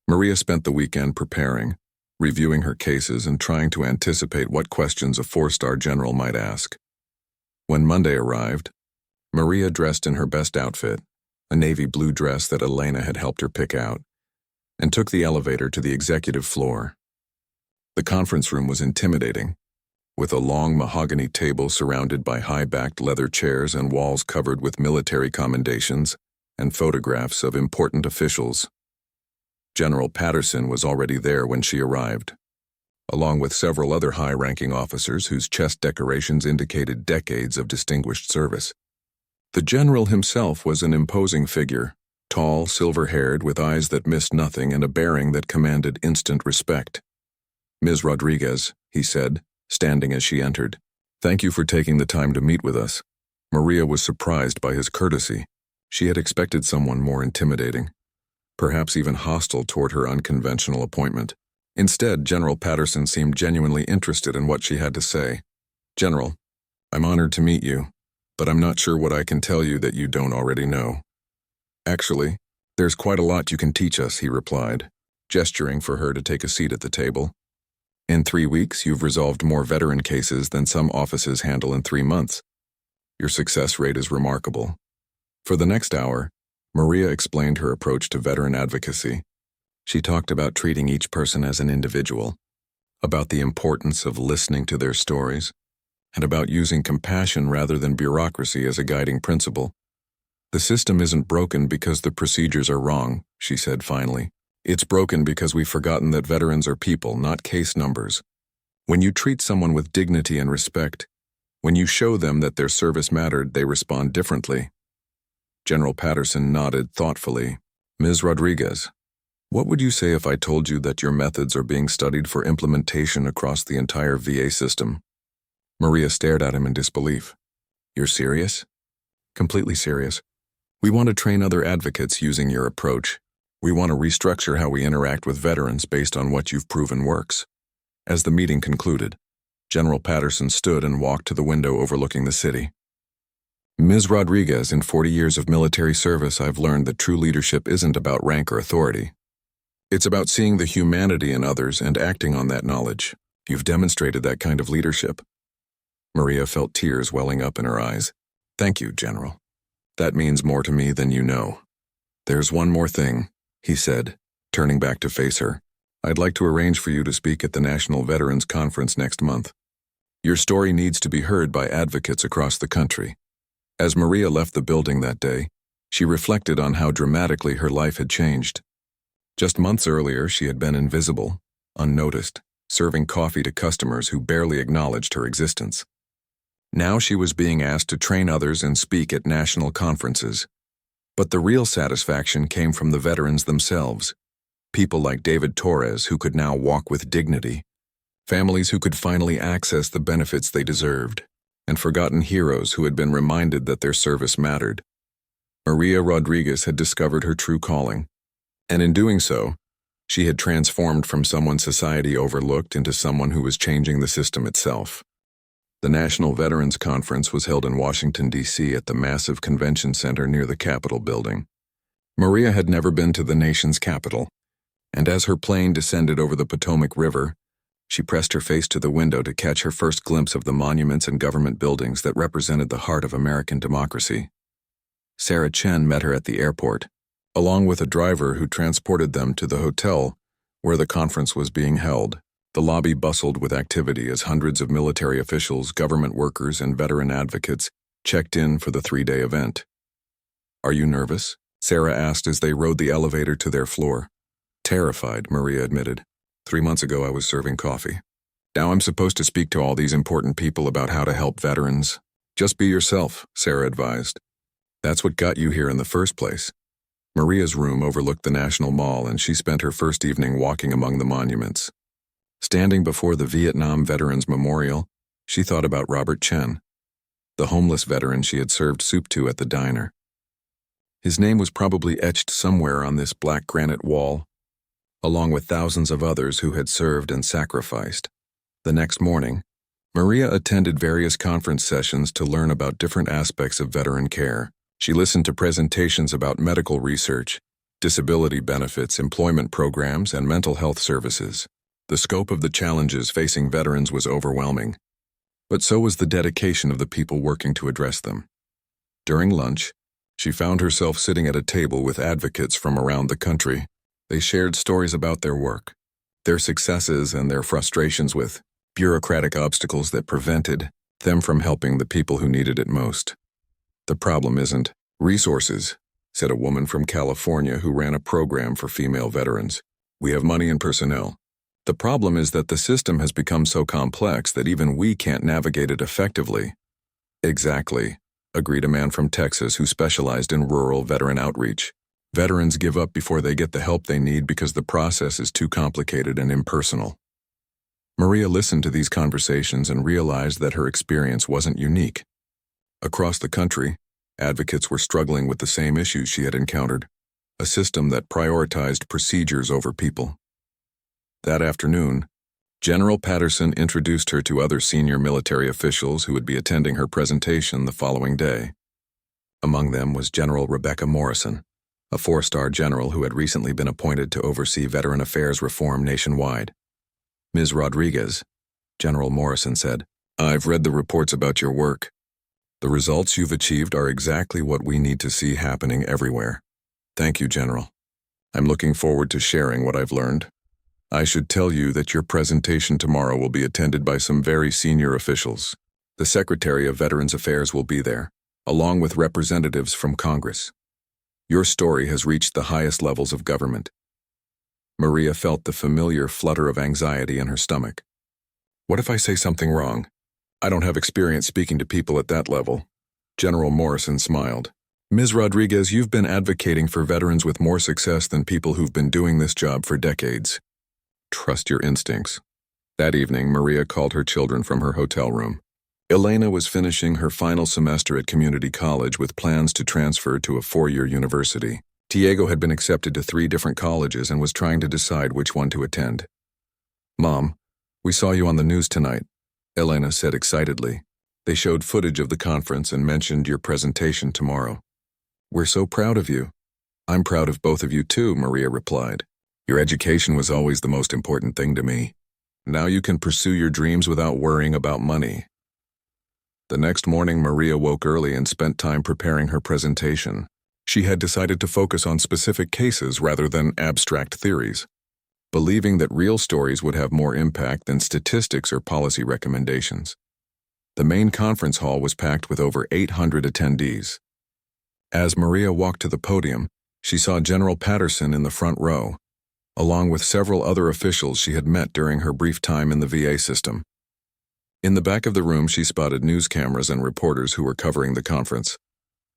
Maria spent the weekend preparing, reviewing her cases and trying to anticipate what questions a 4-star general might ask. When Monday arrived, Maria dressed in her best outfit, a navy blue dress that Elena had helped her pick out, and took the elevator to the executive floor. The conference room was intimidating, with a long mahogany table surrounded by high-backed leather chairs and walls covered with military commendations and photographs of important officials. General Patterson was already there when she arrived, along with several other high-ranking officers whose chest decorations indicated decades of distinguished service. The general himself was an imposing figure, tall, silver-haired, with eyes that missed nothing and a bearing that commanded instant respect. "Ms. Rodriguez," he said, standing as she entered. "Thank you for taking the time to meet with us." Maria was surprised by his courtesy. She had expected someone more intimidating, perhaps even hostile toward her unconventional appointment. Instead, General Patterson seemed genuinely interested in what she had to say. "General, I'm honored to meet you, but I'm not sure what I can tell you that you don't already know." "Actually, there's quite a lot you can teach us," he replied, gesturing for her to take a seat at the table. "In 3 weeks, you've resolved more veteran cases than some offices handle in 3 months. Your success rate is remarkable." For the next hour, Maria explained her approach to veteran advocacy. She talked about treating each person as an individual, about the importance of listening to their stories, and about using compassion rather than bureaucracy as a guiding principle. "The system isn't broken because the procedures are wrong," she said finally. "It's broken because we've forgotten that veterans are people, not case numbers. When you treat someone with dignity and respect, when you show them that their service mattered, they respond differently." General Patterson nodded thoughtfully. "Ms. Rodriguez, what would you say if I told you that your methods are being studied for implementation across the entire VA system?" Maria stared at him in disbelief. "You're serious?" "Completely serious. We want to train other advocates using your approach. We want to restructure how we interact with veterans based on what you've proven works." As the meeting concluded, General Patterson stood and walked to the window overlooking the city. "Ms. Rodriguez, in 40 years of military service, I've learned that true leadership isn't about rank or authority. It's about seeing the humanity in others and acting on that knowledge. You've demonstrated that kind of leadership." Maria felt tears welling up in her eyes. "Thank you, General. That means more to me than you know." "There's one more thing," he said, turning back to face her. "I'd like to arrange for you to speak at the National Veterans Conference next month. Your story needs to be heard by advocates across the country." As Maria left the building that day, she reflected on how dramatically her life had changed. Just months earlier, she had been invisible, unnoticed, serving coffee to customers who barely acknowledged her existence. Now she was being asked to train others and speak at national conferences. But the real satisfaction came from the veterans themselves. People like David Torres, who could now walk with dignity. Families who could finally access the benefits they deserved. And forgotten heroes who had been reminded that their service mattered. Maria Rodriguez had discovered her true calling. And in doing so, she had transformed from someone society overlooked into someone who was changing the system itself. The National Veterans Conference was held in Washington, D.C. at the massive convention center near the Capitol building. Maria had never been to the nation's capital, and as her plane descended over the Potomac River, she pressed her face to the window to catch her first glimpse of the monuments and government buildings that represented the heart of American democracy. Sarah Chen met her at the airport, along with a driver who transported them to the hotel where the conference was being held. The lobby bustled with activity as hundreds of military officials, government workers, and veteran advocates checked in for the 3-day event. "Are you nervous?" Sarah asked as they rode the elevator to their floor. "Terrified," Maria admitted. 3 months ago I was serving coffee. Now I'm supposed to speak to all these important people about how to help veterans." "Just be yourself," Sarah advised. "That's what got you here in the first place." Maria's room overlooked the National Mall, and she spent her first evening walking among the monuments. Standing before the Vietnam Veterans Memorial, she thought about Robert Chen, the homeless veteran she had served soup to at the diner. His name was probably etched somewhere on this black granite wall, along with thousands of others who had served and sacrificed. The next morning, Maria attended various conference sessions to learn about different aspects of veteran care. She listened to presentations about medical research, disability benefits, employment programs, and mental health services. The scope of the challenges facing veterans was overwhelming, but so was the dedication of the people working to address them. During lunch, she found herself sitting at a table with advocates from around the country. They shared stories about their work, their successes, and their frustrations with bureaucratic obstacles that prevented them from helping the people who needed it most. "The problem isn't resources," said a woman from California who ran a program for female veterans. "We have money and personnel. The problem is that the system has become so complex that even we can't navigate it effectively." "Exactly," agreed a man from Texas who specialized in rural veteran outreach. "Veterans give up before they get the help they need because the process is too complicated and impersonal." Maria listened to these conversations and realized that her experience wasn't unique. Across the country, advocates were struggling with the same issues she had encountered, a system that prioritized procedures over people. That afternoon, General Patterson introduced her to other senior military officials who would be attending her presentation the following day. Among them was General Rebecca Morrison, a 4-star general who had recently been appointed to oversee veteran affairs reform nationwide. "Ms. Rodriguez," General Morrison said, "I've read the reports about your work. The results you've achieved are exactly what we need to see happening everywhere. Thank you, General. I'm looking forward to sharing what I've learned. I should tell you that your presentation tomorrow will be attended by some very senior officials. The Secretary of Veterans Affairs will be there, along with representatives from Congress. Your story has reached the highest levels of government. Maria felt the familiar flutter of anxiety in her stomach. What if I say something wrong? I don't have experience speaking to people at that level. General Morrison smiled. Ms. Rodriguez, you've been advocating for veterans with more success than people who've been doing this job for decades. Trust your instincts. That evening, Maria called her children from her hotel room. Elena was finishing her final semester at community college with plans to transfer to a 4-year university. Diego had been accepted to 3 different colleges and was trying to decide which one to attend. Mom, we saw you on the news tonight, Elena said excitedly. They showed footage of the conference and mentioned your presentation tomorrow. We're so proud of you. I'm proud of both of you too, Maria replied. Your education was always the most important thing to me. Now you can pursue your dreams without worrying about money. The next morning, Maria woke early and spent time preparing her presentation. She had decided to focus on specific cases rather than abstract theories, believing that real stories would have more impact than statistics or policy recommendations. The main conference hall was packed with over 800 attendees. As Maria walked to the podium, she saw General Patterson in the front row, along with several other officials she had met during her brief time in the VA system. In the back of the room, she spotted news cameras and reporters who were covering the conference.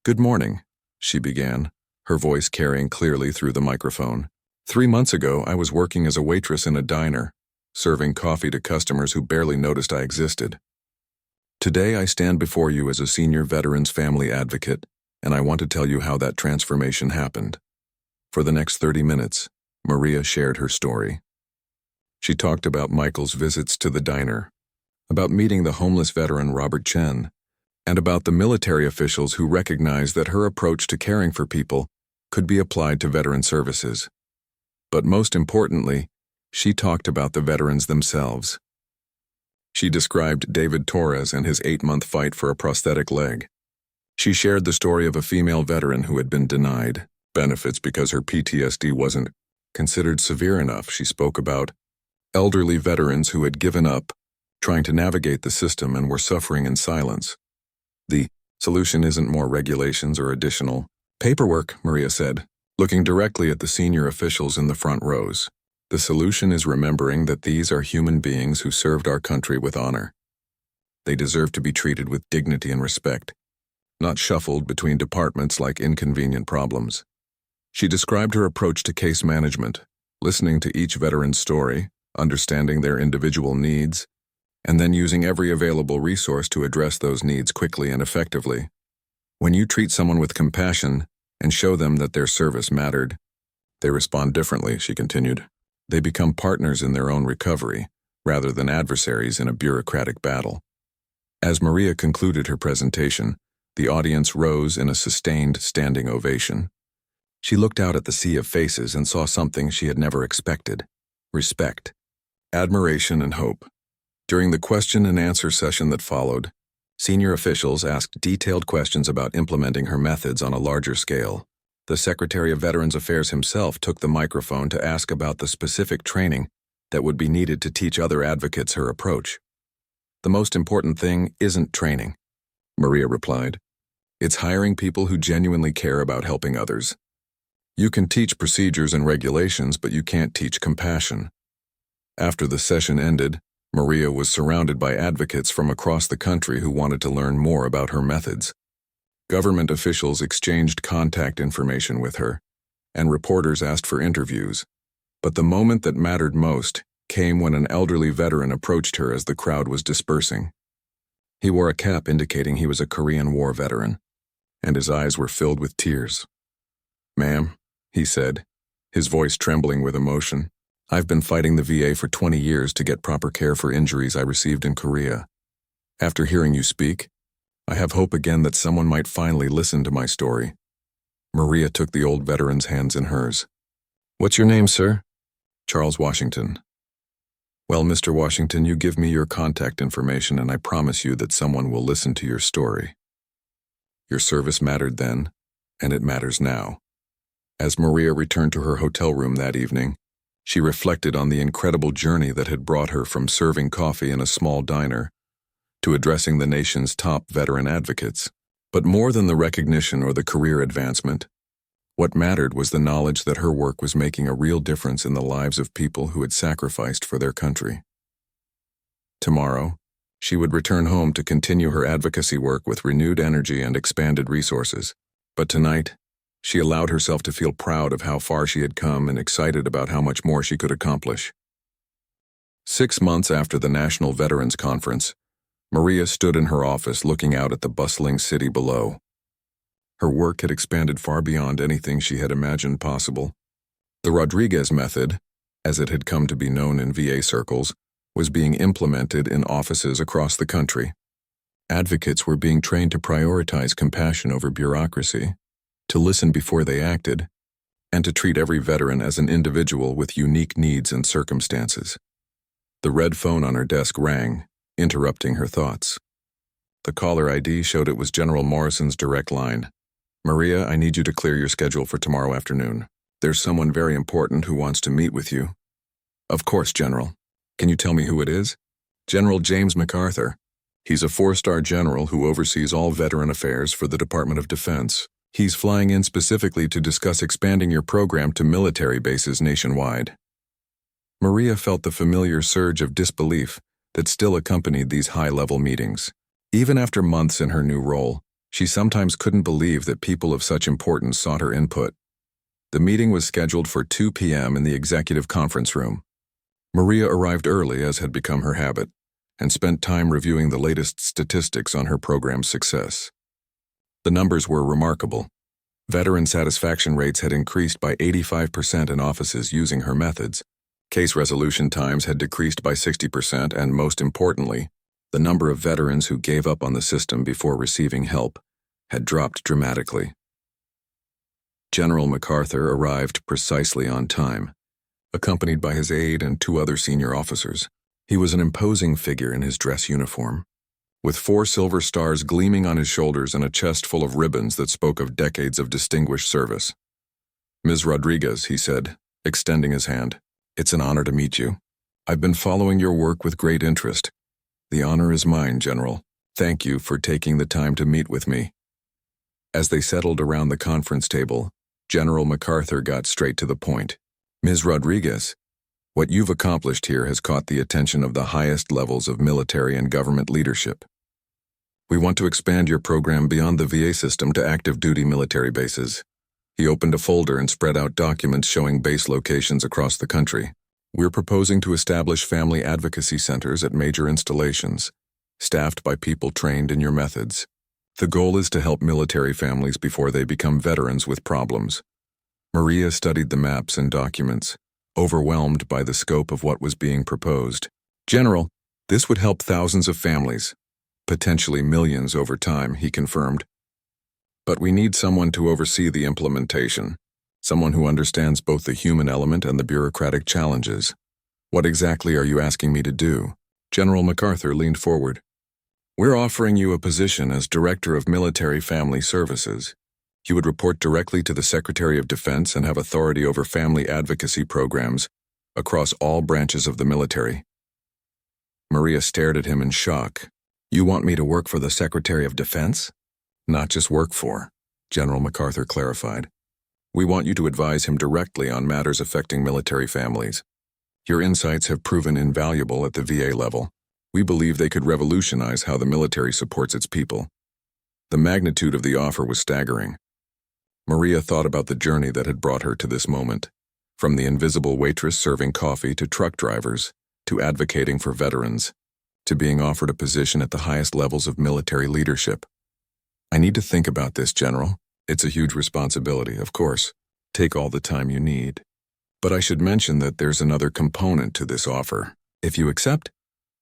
Good morning, she began, her voice carrying clearly through the microphone. 3 months ago, I was working as a waitress in a diner, serving coffee to customers who barely noticed I existed. Today, I stand before you as a senior veterans family advocate, and I want to tell you how that transformation happened. For the next 30 minutes, Maria shared her story. She talked about Michael's visits to the diner, about meeting the homeless veteran Robert Chen, and about the military officials who recognized that her approach to caring for people could be applied to veteran services. But most importantly, she talked about the veterans themselves. She described David Torres and his 8-month fight for a prosthetic leg. She shared the story of a female veteran who had been denied benefits because her PTSD wasn't considered severe enough. She spoke about elderly veterans who had given up trying to navigate the system and were suffering in silence. The solution isn't more regulations or additional paperwork, Maria said, looking directly at the senior officials in the front rows. The solution is remembering that these are human beings who served our country with honor. They deserve to be treated with dignity and respect, not shuffled between departments like inconvenient problems. She described her approach to case management, listening to each veteran's story, understanding their individual needs, and then using every available resource to address those needs quickly and effectively. When you treat someone with compassion and show them that their service mattered, they respond differently, she continued. They become partners in their own recovery, rather than adversaries in a bureaucratic battle. As Maria concluded her presentation, the audience rose in a sustained standing ovation. She looked out at the sea of faces and saw something she had never expected: respect, admiration, and hope. During the question and answer session that followed, senior officials asked detailed questions about implementing her methods on a larger scale. The Secretary of Veterans Affairs himself took the microphone to ask about the specific training that would be needed to teach other advocates her approach. The most important thing isn't training, Maria replied. It's hiring people who genuinely care about helping others. You can teach procedures and regulations, but you can't teach compassion. After the session ended, Maria was surrounded by advocates from across the country who wanted to learn more about her methods. Government officials exchanged contact information with her, and reporters asked for interviews. But the moment that mattered most came when an elderly veteran approached her as the crowd was dispersing. He wore a cap indicating he was a Korean War veteran, and his eyes were filled with tears. "Ma'am," he said, his voice trembling with emotion, "I've been fighting the VA for 20 years to get proper care for injuries I received in Korea. After hearing you speak, I have hope again that someone might finally listen to my story." Maria took the old veteran's hands in hers. "What's your name, sir?" "Charles Washington." "Well, Mr. Washington, you give me your contact information and I promise you that someone will listen to your story. Your service mattered then, and it matters now. As Maria returned to her hotel room that evening, she reflected on the incredible journey that had brought her from serving coffee in a small diner to addressing the nation's top veteran advocates. But more than the recognition or the career advancement, what mattered was the knowledge that her work was making a real difference in the lives of people who had sacrificed for their country. Tomorrow, she would return home to continue her advocacy work with renewed energy and expanded resources. But tonight, she allowed herself to feel proud of how far she had come and excited about how much more she could accomplish. 6 months after the National Veterans Conference, Maria stood in her office looking out at the bustling city below. Her work had expanded far beyond anything she had imagined possible. The Rodriguez method, as it had come to be known in VA circles, was being implemented in offices across the country. Advocates were being trained to prioritize compassion over bureaucracy, to listen before they acted, and to treat every veteran as an individual with unique needs and circumstances. The red phone on her desk rang, interrupting her thoughts. The caller ID showed it was General Morrison's direct line. "Maria, I need you to clear your schedule for tomorrow afternoon. There's someone very important who wants to meet with you." "Of course, General. Can you tell me who it is?" "General James MacArthur. He's a 4-star general who oversees all veteran affairs for the Department of Defense. He's flying in specifically to discuss expanding your program to military bases nationwide." Maria felt the familiar surge of disbelief that still accompanied these high-level meetings. Even after months in her new role, she sometimes couldn't believe that people of such importance sought her input. The meeting was scheduled for 2 p.m. in the executive conference room. Maria arrived early, as had become her habit, and spent time reviewing the latest statistics on her program's success. The numbers were remarkable. Veteran satisfaction rates had increased by 85% in offices using her methods. Case resolution times had decreased by 60%, and most importantly, the number of veterans who gave up on the system before receiving help had dropped dramatically. General MacArthur arrived precisely on time, accompanied by his aide and 2 other senior officers. He was an imposing figure in his dress uniform, with 4 silver stars gleaming on his shoulders and a chest full of ribbons that spoke of decades of distinguished service. "Ms. Rodriguez," he said, extending his hand, "it's an honor to meet you. I've been following your work with great interest. The honor is mine, General. Thank you for taking the time to meet with me." As they settled around the conference table, General MacArthur got straight to the point. "Ms. Rodriguez, what you've accomplished here has caught the attention of the highest levels of military and government leadership. We want to expand your program beyond the VA system to active duty military bases." He opened a folder and spread out documents showing base locations across the country. "We're proposing to establish family advocacy centers at major installations, staffed by people trained in your methods. The goal is to help military families before they become veterans with problems." Maria studied the maps and documents, overwhelmed by the scope of what was being proposed. "General, this would help thousands of families, potentially millions over time," he confirmed. "But we need someone to oversee the implementation. Someone who understands both the human element and the bureaucratic challenges." "What exactly are you asking me to do?" General MacArthur leaned forward. "We're offering you a position as Director of Military Family Services. You would report directly to the Secretary of Defense and have authority over family advocacy programs across all branches of the military." Maria stared at him in shock. "You want me to work for the Secretary of Defense?" "Not just work for," General MacArthur clarified. "We want you to advise him directly on matters affecting military families. Your insights have proven invaluable at the VA level. We believe they could revolutionize how the military supports its people." The magnitude of the offer was staggering. Maria thought about the journey that had brought her to this moment, from the invisible waitress serving coffee to truck drivers, to advocating for veterans, to being offered a position at the highest levels of military leadership. "I need to think about this, General. It's a huge responsibility, of course. Take all the time you need. But I should mention that there's another component to this offer. If you accept,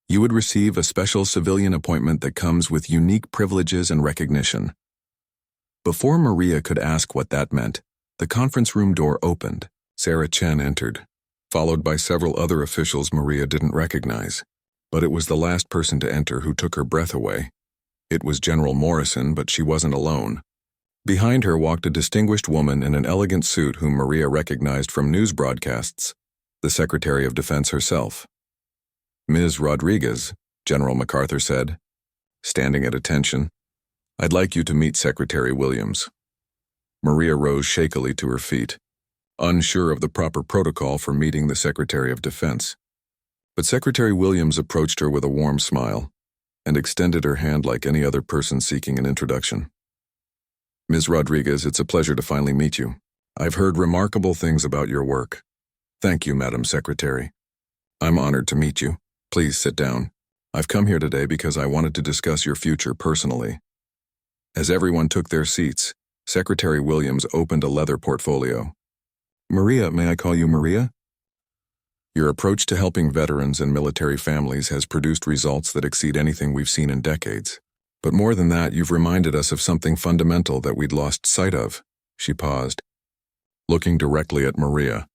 you would receive a special civilian appointment that comes with unique privileges and recognition." Before Maria could ask what that meant, the conference room door opened. Sarah Chen entered, followed by several other officials Maria didn't recognize. But it was the last person to enter who took her breath away. It was General Morrison, but she wasn't alone. Behind her walked a distinguished woman in an elegant suit whom Maria recognized from news broadcasts, the Secretary of Defense herself. "Ms. Rodriguez," General MacArthur said, standing at attention, "I'd like you to meet Secretary Williams." Maria rose shakily to her feet, unsure of the proper protocol for meeting the Secretary of Defense. But Secretary Williams approached her with a warm smile and extended her hand like any other person seeking an introduction. "Ms. Rodriguez, it's a pleasure to finally meet you. I've heard remarkable things about your work." "Thank you, Madam Secretary. I'm honored to meet you. Please sit down. I've come here today because I wanted to discuss your future personally." As everyone took their seats, Secretary Williams opened a leather portfolio. "Maria, may I call you Maria? Your approach to helping veterans and military families has produced results that exceed anything we've seen in decades. But more than that, you've reminded us of something fundamental that we'd lost sight of." She paused, looking directly at Maria.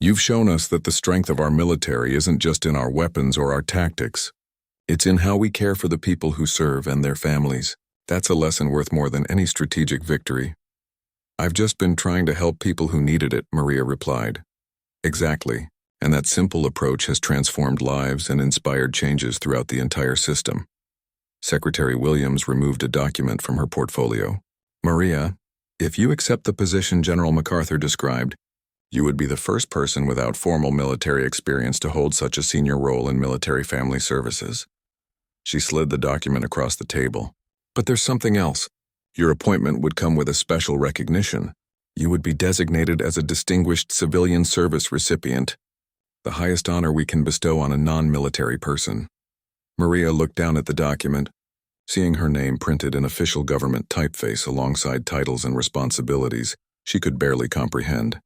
"You've shown us that the strength of our military isn't just in our weapons or our tactics. It's in how we care for the people who serve and their families. That's a lesson worth more than any strategic victory." "I've just been trying to help people who needed it," Maria replied. "Exactly, and that simple approach has transformed lives and inspired changes throughout the entire system." Secretary Williams removed a document from her portfolio. "Maria, if you accept the position General MacArthur described, you would be the first person without formal military experience to hold such a senior role in military family services." She slid the document across the table. "But there's something else. Your appointment would come with a special recognition. You would be designated as a Distinguished Civilian Service recipient, the highest honor we can bestow on a non-military person." Maria looked down at the document, seeing her name printed in official government typeface alongside titles and responsibilities she could barely comprehend.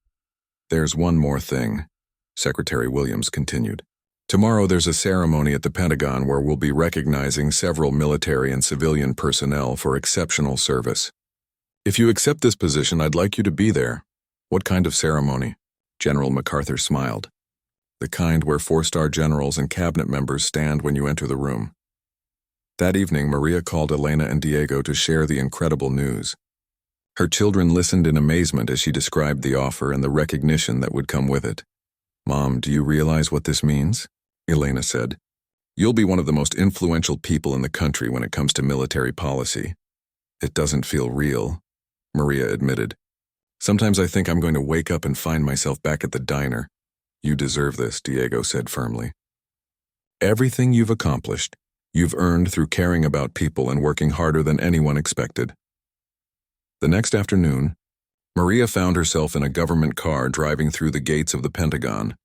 "There's one more thing," Secretary Williams continued. "Tomorrow there's a ceremony at the Pentagon where we'll be recognizing several military and civilian personnel for exceptional service. If you accept this position, I'd like you to be there." "What kind of ceremony?" General MacArthur smiled. "The kind where 4-star generals and cabinet members stand when you enter the room." That evening, Maria called Elena and Diego to share the incredible news. Her children listened in amazement as she described the offer and the recognition that would come with it. "Mom, do you realize what this means?" Elena said. "You'll be one of the most influential people in the country when it comes to military policy." "It doesn't feel real," Maria admitted. "Sometimes I think I'm going to wake up and find myself back at the diner." "You deserve this," Diego said firmly. "Everything you've accomplished, you've earned through caring about people and working harder than anyone expected." The next afternoon, Maria found herself in a government car driving through the gates of the Pentagon.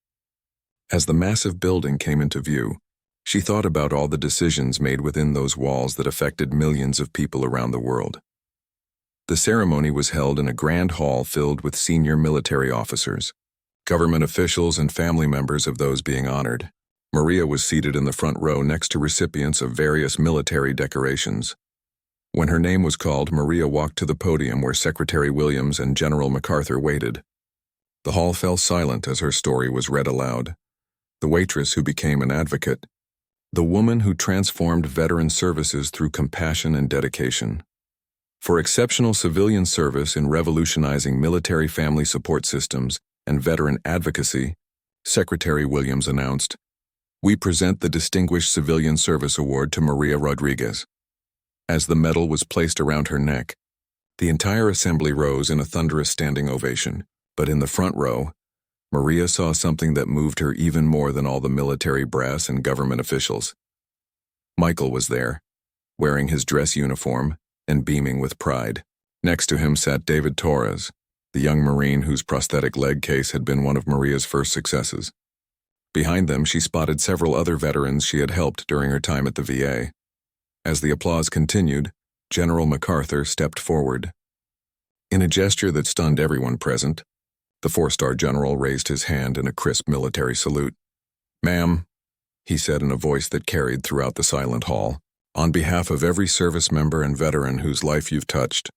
As the massive building came into view, she thought about all the decisions made within those walls that affected millions of people around the world. The ceremony was held in a grand hall filled with senior military officers, government officials, and family members of those being honored. Maria was seated in the front row next to recipients of various military decorations. When her name was called, Maria walked to the podium where Secretary Williams and General MacArthur waited. The hall fell silent as her story was read aloud. The waitress who became an advocate, the woman who transformed veteran services through compassion and dedication. For exceptional civilian service in revolutionizing military family support systems and veteran advocacy, Secretary Williams announced, "We present the Distinguished Civilian Service Award to Maria Rodriguez." As the medal was placed around her neck, the entire assembly rose in a thunderous standing ovation. But in the front row, Maria saw something that moved her even more than all the military brass and government officials. Michael was there, wearing his dress uniform and beaming with pride. Next to him sat David Torres, the young Marine whose prosthetic leg case had been one of Maria's first successes. Behind them, she spotted several other veterans she had helped during her time at the VA. As the applause continued, General MacArthur stepped forward. In a gesture that stunned everyone present, the 4-star general raised his hand in a crisp military salute. "Ma'am," he said in a voice that carried throughout the silent hall, "on behalf of every service member and veteran whose life you've touched,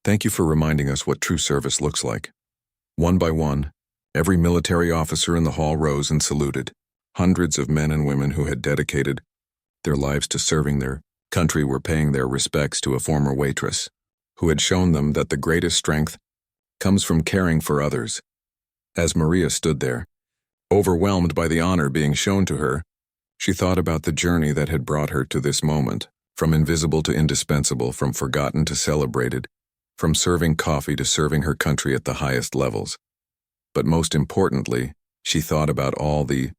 thank you for reminding us what true service looks like." One by one, every military officer in the hall rose and saluted. Hundreds of men and women who had dedicated their lives to serving their country were paying their respects to a former waitress. who had shown them that the greatest strength comes from caring for others. As Maria stood there, overwhelmed by the honor being shown to her, she thought about the journey that had brought her to this moment, from invisible to indispensable, from forgotten to celebrated, from serving coffee to serving her country at the highest levels. But most importantly, she thought about all the